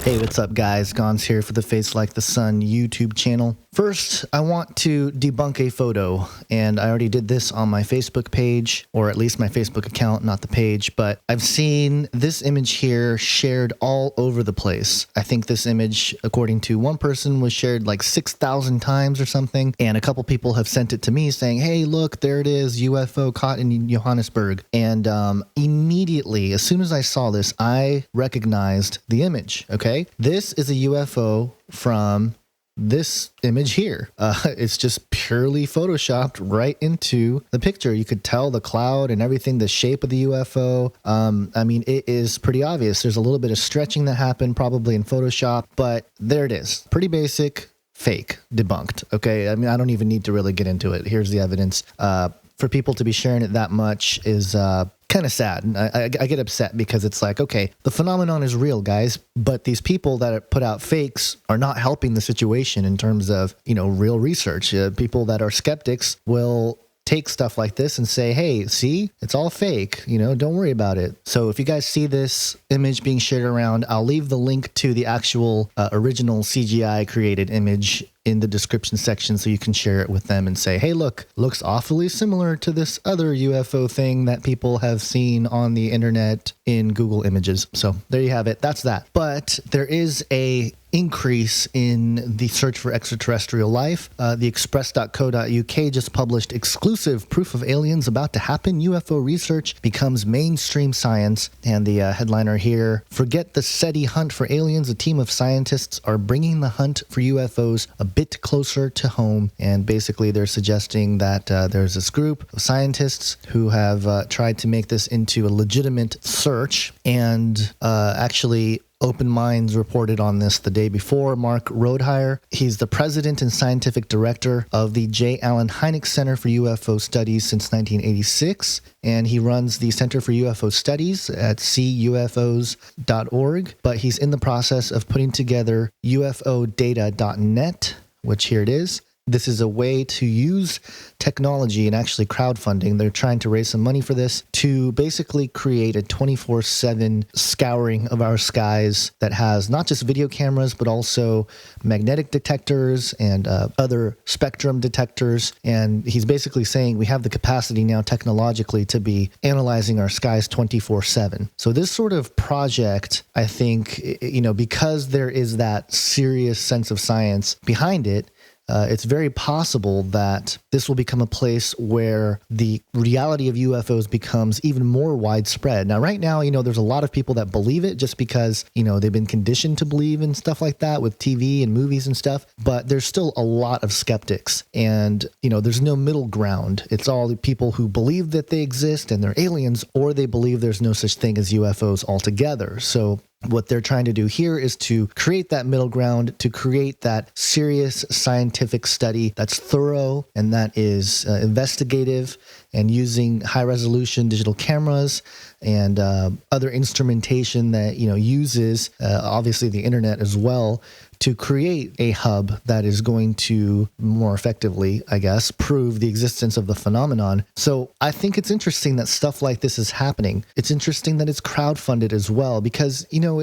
Hey, what's up, guys? Gons here for the Face Like the Sun YouTube channel. First, I want to debunk a photo, and I already did this on my Facebook page, or at least my Facebook account, not the page, but I've seen this image here shared all over the place. I think this image, according to one person, was shared like 6,000 times or something, and a couple people have sent it to me saying, hey, look, there it is, UFO caught in Johannesburg. And immediately, as soon as I saw this, I recognized the image, okay? This is a UFO from this image here. It's just purely photoshopped right into the picture. You could tell the cloud and everything, the shape of the UFO. I mean, it is pretty obvious. There's a little bit of stretching that happened probably in Photoshop, but there it is. Pretty basic, fake, debunked. Okay, I mean, I don't even need to really get into it. Here's the evidence. For people to be sharing it that much is kind of sad. And I get upset because it's like, okay, the phenomenon is real, guys, but these people that put out fakes are not helping the situation in terms of, you know, real research. People that are skeptics will take stuff like this and say, hey, see, it's all fake, you know, don't worry about it. So if you guys see this image being shared around, I'll leave the link to the actual original CGI created image in the description section so you can share it with them and say, hey, look, looks awfully similar to this other UFO thing that people have seen on the internet in Google Images. So there you have it. That's that. But there is a increase in the search for extraterrestrial life. The express.co.uk just published exclusive proof of aliens about to happen. UFO research becomes mainstream science. And the headliner here, forget the SETI hunt for aliens. A team of scientists are bringing the hunt for UFOs a bit closer to home. And basically they're suggesting that there's this group of scientists who have tried to make this into a legitimate search, and actually Open Minds reported on this the day before. Mark Rodhire, he's the president and scientific director of the J. Allen Hynek Center for UFO Studies since 1986, and he runs the Center for UFO Studies at cUFOs.org, but he's in the process of putting together UFOData.net, which here it is. This is a way to use technology and actually crowdfunding. They're trying to raise some money for this to basically create a 24/7 scouring of our skies that has not just video cameras, but also magnetic detectors and other spectrum detectors. And he's basically saying we have the capacity now technologically to be analyzing our skies 24/7. So this sort of project, I think, you know, because there is that serious sense of science behind it, it's very possible that this will become a place where the reality of UFOs becomes even more widespread. Now, right now, you know, there's a lot of people that believe it just because, you know, they've been conditioned to believe in stuff like that with TV and movies and stuff. But there's still a lot of skeptics, and, you know, there's no middle ground. It's all the people who believe that they exist and they're aliens, or they believe there's no such thing as UFOs altogether. So what they're trying to do here is to create that middle ground, to create that serious scientific study that's thorough and that is investigative, and using high-resolution digital cameras and other instrumentation that, you know, uses obviously the internet as well, to create a hub that is going to more effectively, I guess, prove the existence of the phenomenon. So I think it's interesting that stuff like this is happening. It's interesting that it's crowdfunded as well, because, you know,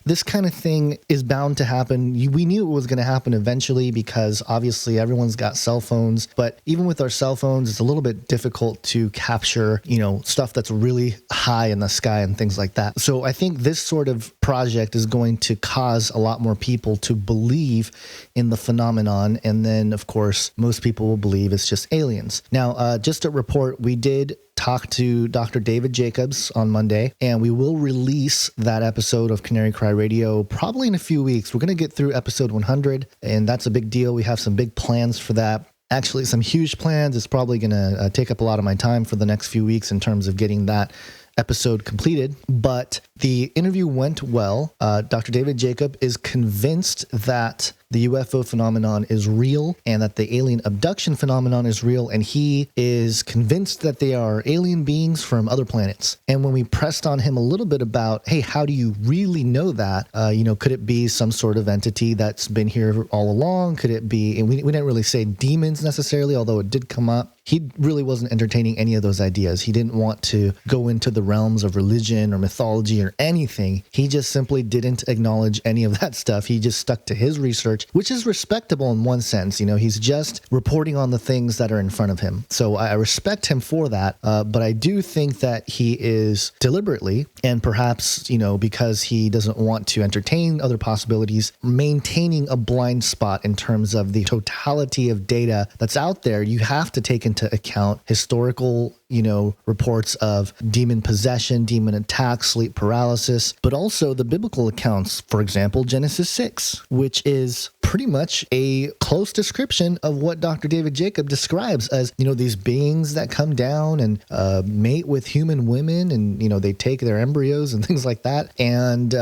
this kind of thing is bound to happen. We knew it was going to happen eventually because obviously everyone's got cell phones, but even with our cell phones, it's a little bit difficult to capture, you know, stuff that's really high in the sky and things like that. So I think this sort of project is going to cause a lot more people to believe in the phenomenon, and then of course most people will believe it's just aliens. Now, just a report, we did talk to Dr. David Jacobs on Monday, and we will release that episode of Canary Cry Radio probably in a few weeks. We're going to get through episode 100, and that's a big deal. We have some big plans for that. Actually, some huge plans. It's probably going to take up a lot of my time for the next few weeks in terms of getting that episode completed, but the interview went well. Dr. David Jacob is convinced that the UFO phenomenon is real and that the alien abduction phenomenon is real, and he is convinced that they are alien beings from other planets. And when we pressed on him a little bit about, hey, how do you really know that? Could it be some sort of entity that's been here all along? Could it be, and we didn't really say demons necessarily, although it did come up. He really wasn't entertaining any of those ideas. He didn't want to go into the realms of religion or mythology or anything. He just simply didn't acknowledge any of that stuff. He just stuck to his research, which is respectable in one sense. He's just reporting on the things that are in front of him. So I respect him for that. But I do think that he is deliberately, and perhaps, because he doesn't want to entertain other possibilities, maintaining a blind spot in terms of the totality of data that's out there. You have to take into account historical, reports of demon possession, demon attacks, sleep paralysis, but also the biblical accounts. For example, Genesis 6, which is pretty much a close description of what Dr. David Jacob describes as, these beings that come down and mate with human women, and, they take their embryos and things like that and,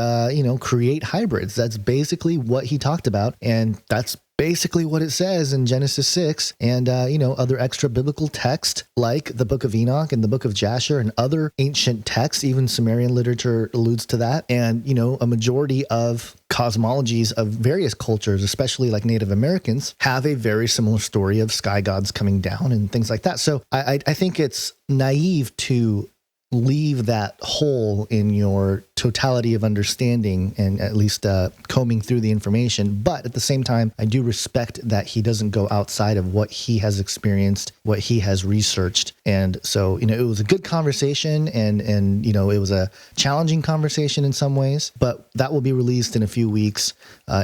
create hybrids. That's basically what he talked about. And that's basically what it says in Genesis 6 and, other extra biblical text like the book of Enoch and the book of Jasher and other ancient texts. Even Sumerian literature alludes to that. And, a majority of cosmologies of various cultures, especially like Native Americans, have a very similar story of sky gods coming down and things like that. So I think it's naive to leave that hole in your totality of understanding and at least combing through the information. But at the same time, I do respect that he doesn't go outside of what he has experienced, what he has researched. And so, it was a good conversation and it was a challenging conversation in some ways, but that will be released in a few weeks.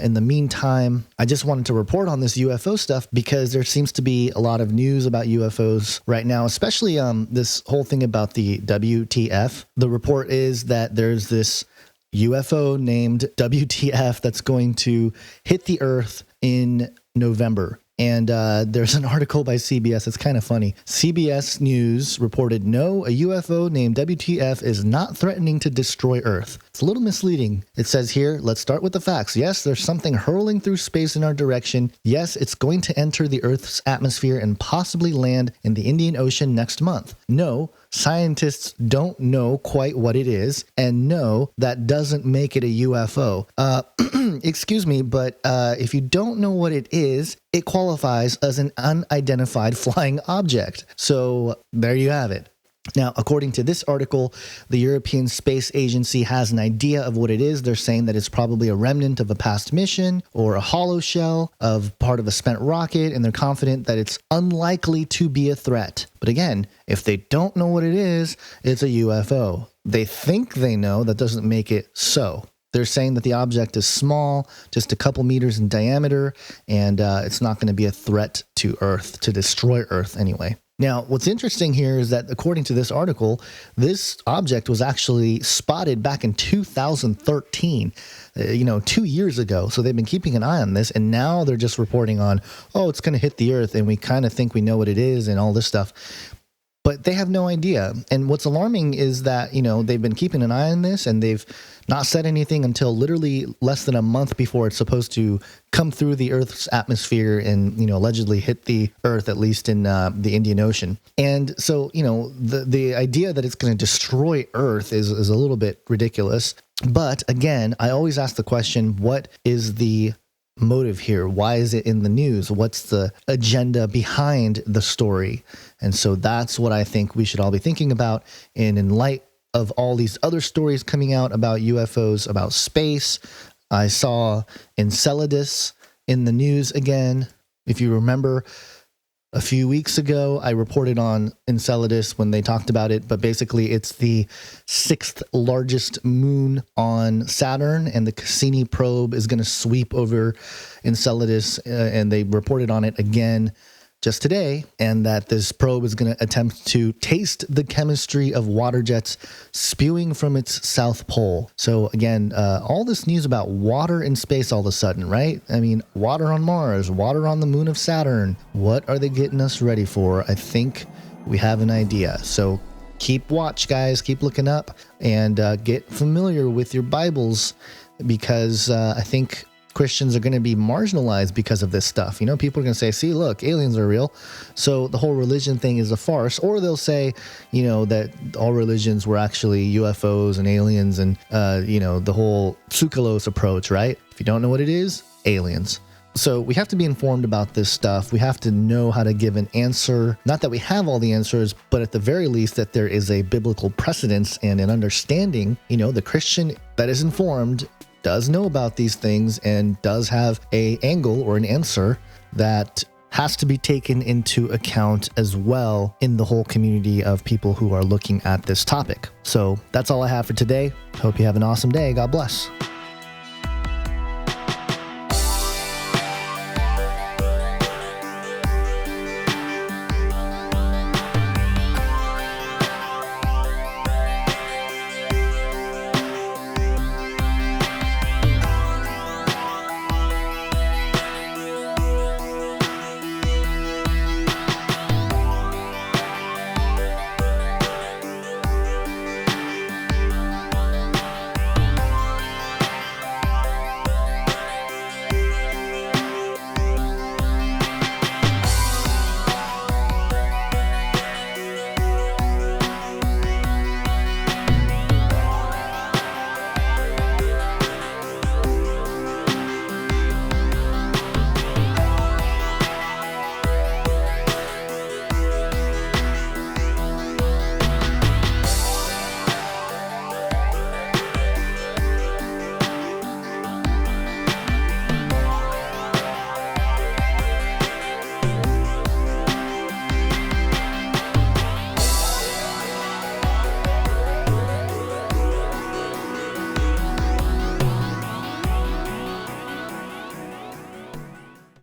In the meantime, I just wanted to report on this UFO stuff because there seems to be a lot of news about UFOs right now, especially this whole thing about the WTF. The report is that there's this UFO named WTF that's going to hit the Earth in November. And there's an article by CBS. It's kind of funny. CBS News reported, no, a UFO named WTF is not threatening to destroy Earth. It's a little misleading. It says here, let's start with the facts. Yes, there's something hurling through space in our direction. Yes, it's going to enter the Earth's atmosphere and possibly land in the Indian Ocean next month. No, scientists don't know quite what it is. And no, that doesn't make it a UFO. Excuse me, but if you don't know what it is, it qualifies as an unidentified flying object. So there you have it. Now, according to this article, the European Space Agency has an idea of what it is. They're saying that it's probably a remnant of a past mission or a hollow shell of part of a spent rocket, and they're confident that it's unlikely to be a threat. But again, if they don't know what it is, it's a UFO. They think they know. That doesn't make it so. They're saying that the object is small, just a couple meters in diameter, and it's not going to be a threat to Earth, to destroy Earth anyway. Now, what's interesting here is that according to this article, this object was actually spotted back in 2013, 2 years ago. So they've been keeping an eye on this, and now they're just reporting on, it's going to hit the Earth, and we kind of think we know what it is and all this stuff. But they have no idea. And what's alarming is that, they've been keeping an eye on this, and they've not said anything until literally less than a month before it's supposed to come through the Earth's atmosphere and, allegedly hit the Earth, at least in the Indian Ocean. And so, the idea that it's going to destroy Earth is a little bit ridiculous. But again, I always ask the question, what is the motive here? Why is it in the news? What's the agenda behind the story? And so that's what I think we should all be thinking about. And in light of all these other stories coming out about UFOs, about space, I saw Enceladus in the news again. If you remember, a few weeks ago, I reported on Enceladus when they talked about it, but basically it's the 6th largest moon on Saturn, and the Cassini probe is going to sweep over Enceladus, and they reported on it again just today, and that this probe is going to attempt to taste the chemistry of water jets spewing from its south pole. So again, all this news about water in space all of a sudden, right? I mean, water on Mars, water on the moon of Saturn. What are they getting us ready for? I think we have an idea. So keep watch, guys. Keep looking up and get familiar with your Bibles, because I think Christians are going to be marginalized because of this stuff. You know, people are going to say, see, look, aliens are real. So the whole religion thing is a farce. Or they'll say, you know, that all religions were actually UFOs and aliens and, you know, the whole Tsoukalos approach, right? If you don't know what it is, aliens. So we have to be informed about this stuff. We have to know how to give an answer. Not that we have all the answers, but at the very least that there is a biblical precedence and an understanding. You know, the Christian that is informed does know about these things and does have an angle or an answer that has to be taken into account as well in the whole community of people who are looking at this topic. So that's all I have for today. Hope you have an awesome day. God bless.